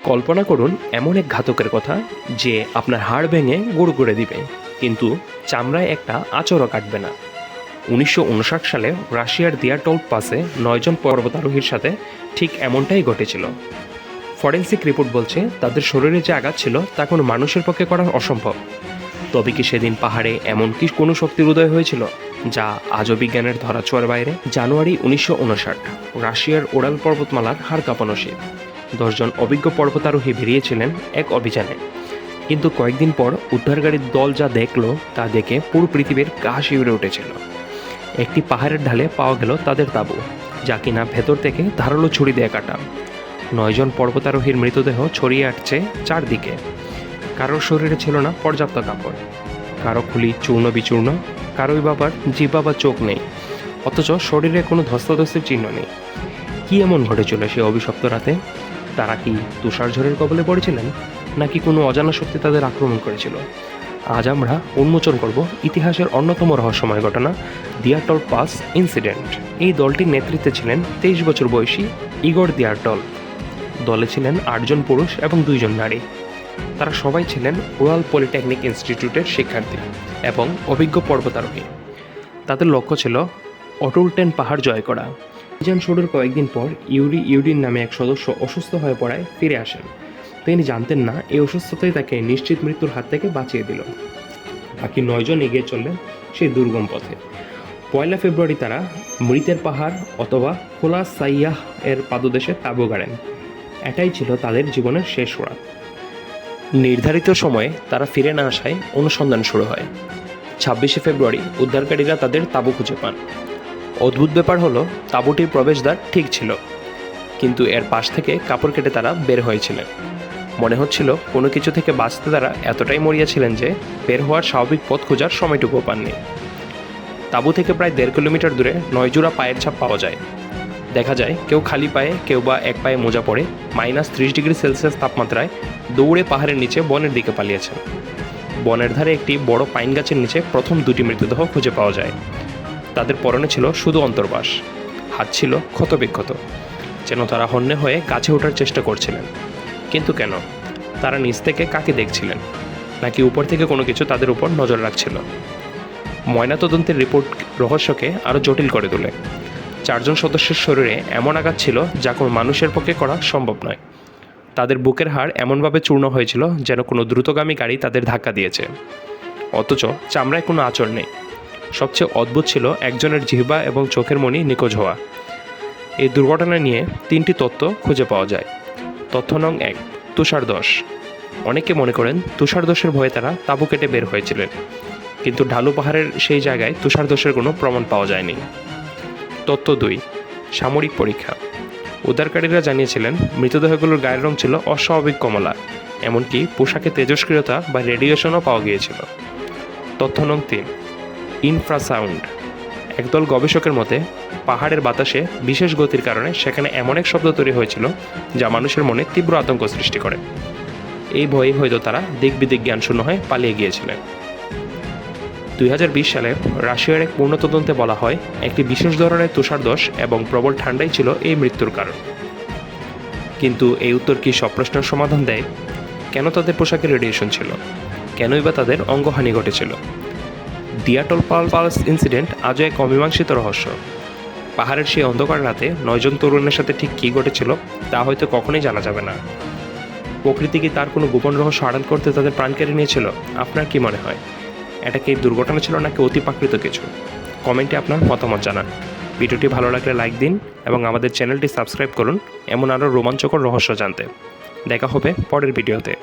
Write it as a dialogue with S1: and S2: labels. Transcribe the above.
S1: কল্পনা করুন এমন এক ঘাতকের কথা যে আপনার হাড় ভেঙে গুঁড়ো করে দিবে, কিন্তু চামড়ায় একটা আঁচড়ও কাটবে না। 1959 সালে রাশিয়ার দিয়াটল পাসে 9 জন পর্বতারোহীর সাথে ঠিক এমনটাই ঘটেছিল। ফরেন্সিক রিপোর্ট বলছে তাদের শরীরে যে আঘাত ছিল তা কোনো মানুষের পক্ষে করা অসম্ভব। তবে কি সেদিন পাহাড়ে এমন কি কোনো শক্তির উদয় হয়েছিল যা আজও বিজ্ঞানের ধরাছোঁয়ার বাইরে? জানুয়ারি 1959, রাশিয়ার ওরাল পর্বতমালার হাড় কাঁপানো শীত। 10 জন অভিজ্ঞ পর্বতারোহী বেরিয়েছিলেন এক অভিযানে, কিন্তু কয়েকদিন পর উদ্ধারকারীর দল যা দেখলো তা দেখে পুরো পৃথিবীর গা শিউরে উঠেছিল। একটি পাহাড়ের ঢালে পাওয়া গেল তাদের তাঁবু, যা কিনা ভেতর থেকে ধারালো ছুরি দিয়ে কাটা। 9 জন পর্বতারোহীর মৃতদেহ ছড়িয়ে আসছে চারদিকে। কারোর শরীরে ছিল না পর্যাপ্ত কাপড়, কারো খুলি চূর্ণ বিচূর্ণ, কারোই বাবার জিহ্বা বা চোখ নেই, অথচ শরীরে কোনো ধস্তাধস্তির চিহ্ন নেই। কি এমন ঘটেছিল সে অভিশপ্ত রাতে? তারা কি তুষারঝড়ের কবলে পড়েছিলেন, নাকি কোনো অজানা শক্তি তাদের আক্রমণ করেছিল? আজ আমরা উন্মোচন করব ইতিহাসের অন্যতম রহস্যময় ঘটনা, দিয়াটল পাস ইনসিডেন্ট। এই দলটির নেতৃত্বে ছিলেন 23 বছর বয়সী ইগর দিয়াটল। দলে ছিলেন 8 জন পুরুষ এবং 2 জন নারী। তারা সবাই ছিলেন উরাল পলিটেকনিক ইনস্টিটিউটের শিক্ষার্থী এবং অভিজ্ঞ পর্বতারোহী। তাদের লক্ষ্য ছিল অটুলটেন পাহাড় জয় করা। অভিযান শুরুর কয়েকদিন পর ইউডিন নামে এক সদস্য অসুস্থ হয়ে পড়ায় ফিরে আসেন। তিনি জানতেন না এই অসুস্থতাই তাকে নিশ্চিত মৃত্যুর হাত থেকে বাঁচিয়ে দিল। বাকি 9 জন এগিয়ে চললেন সেই দুর্গম পথে। 1 ফেব্রুয়ারি তারা মৃতের পাহাড় অথবা খোলা সাইয়াহ এর পাদদেশে তাঁবু গাড়েন। এটাই ছিল তাদের জীবনের শেষ রাত। নির্ধারিত সময়ে তারা ফিরে না আসায় অনুসন্ধান শুরু হয়। 26 ফেব্রুয়ারি উদ্ধারকারীরা তাদের তাঁবু খুঁজে পান। অদ্ভুত ব্যাপার হলো, তাঁবুটির প্রবেশদ্বার ঠিক ছিল, কিন্তু এর পাশ থেকে কাপড় কেটে তারা বের হয়েছিলেন। মনে হচ্ছিল কোনো কিছু থেকে বাঁচতে তারা এতটাই মরিয়াছিলেন যে বের হওয়ার স্বাভাবিক পথ খোঁজার সময়টুকুও পাননি। তাঁবু থেকে প্রায় 1.5 কিলোমিটার দূরে 9 জোড়া পায়ের ছাপ পাওয়া যায়। দেখা যায় কেউ খালি পায়ে, কেউ বা এক পায়ে মোজা পরে -30 ডিগ্রি সেলসিয়াস তাপমাত্রায় দৌড়ে পাহাড়ের নিচে বনের দিকে পালিয়েছেন। বনের ধারে একটি বড় পাইন গাছের নিচে প্রথম 2টি মৃতদেহ খুঁজে পাওয়া যায়। তাদের পরনে ছিল শুধু অন্তর্বাস, হাত ছিল ক্ষতবিক্ষত, যেন তারা হন্যে হয়ে গাছে ওঠার চেষ্টা করছিলেন। কিন্তু কেন? তারা নিচ থেকে কাকে দেখছিলেন, নাকি উপর থেকে কোনো কিছু তাদের উপর নজর রাখছিল? ময়নাতদন্তের রিপোর্ট রহস্যকে আরও জটিল করে তোলে। 4 জন সদস্যের শরীরে এমন আঘাত ছিল যা কোনো মানুষের পক্ষে করা সম্ভব নয়। তাদের বুকের হাড় এমনভাবে চূর্ণ হয়েছিল যেন কোনো দ্রুতগামী গাড়ি তাদের ধাক্কা দিয়েছে, অথচ চামড়ায় কোনো আঁচড় নেই। সবচেয়ে অদ্ভুত ছিল একজনের জিহ্বা এবং চোখের মণি নিখোঁজ হওয়া। এই দুর্ঘটনা নিয়ে 3টি তথ্য খুঁজে পাওয়া যায়। তথ্য নং 1, তুষারধস। অনেকে মনে করেন তুষারধসের ভয়ে তারা তাঁবু কেটে বের হয়েছিলেন, কিন্তু ঢালু পাহাড়ের সেই জায়গায় তুষারধসের কোনো প্রমাণ পাওয়া যায়নি। তথ্য 2, সামরিক পরীক্ষা। উদ্ধারকারীরা জানিয়েছিলেন মৃতদেহগুলোর গায়ের রং ছিল অস্বাভাবিক কমলা, এমনকি পোশাকে তেজস্ক্রিয়তা বা রেডিয়েশনও পাওয়া গিয়েছিল। তথ্য নং 3, ইনফ্রাসাউন্ড। একদল গবেষকের মতে পাহাড়ের বাতাসে বিশেষ গতির কারণে সেখানে এমন এক শব্দ তৈরি হয়েছিল যা মানুষের মনে তীব্র আতঙ্ক সৃষ্টি করে। এই ভয়ে হয়তো তারা দিকবিদিক জ্ঞানশূন্য হয়ে পালিয়ে গিয়েছিলেন। 2020 সালে রাশিয়ার এক পূর্ণ তদন্তে বলা হয় একটি বিশেষ ধরনের তুষারধস এবং প্রবল ঠান্ডাই ছিল এই মৃত্যুর কারণ। কিন্তু এই উত্তর কি সব প্রশ্নের সমাধান দেয়? কেন তাদের পোশাকে রেডিয়েশন ছিল? কেনই বা তাদের অঙ্গহানি ঘটেছিল? দিয়াটল পাস ইনসিডেন্ট আজও এক অমীমাংসিত রহস্য। পাহাড়ের সেই অন্ধকার রাতে 9 জন তরুণের সাথে ঠিক কী ঘটেছিল তা হয়তো কখনোই জানা যাবে না। প্রকৃতি কি তার কোনো গোপন রহস্য আড়াল করতে তাদের প্রাণ কেড়ে নিয়েছিল? আপনার কি মনে হয়, এটা কি দুর্ঘটনা ছিল নাকি অতিপ্রাকৃত কিছু? কমেন্টে আপনার মতামত জানান। ভিডিওটি ভালো লাগলে লাইক দিন এবং আমাদের চ্যানেলটি সাবস্ক্রাইব করুন এমন আরও রোমাঞ্চকর রহস্য জানতে। দেখা হবে পরের ভিডিওতে।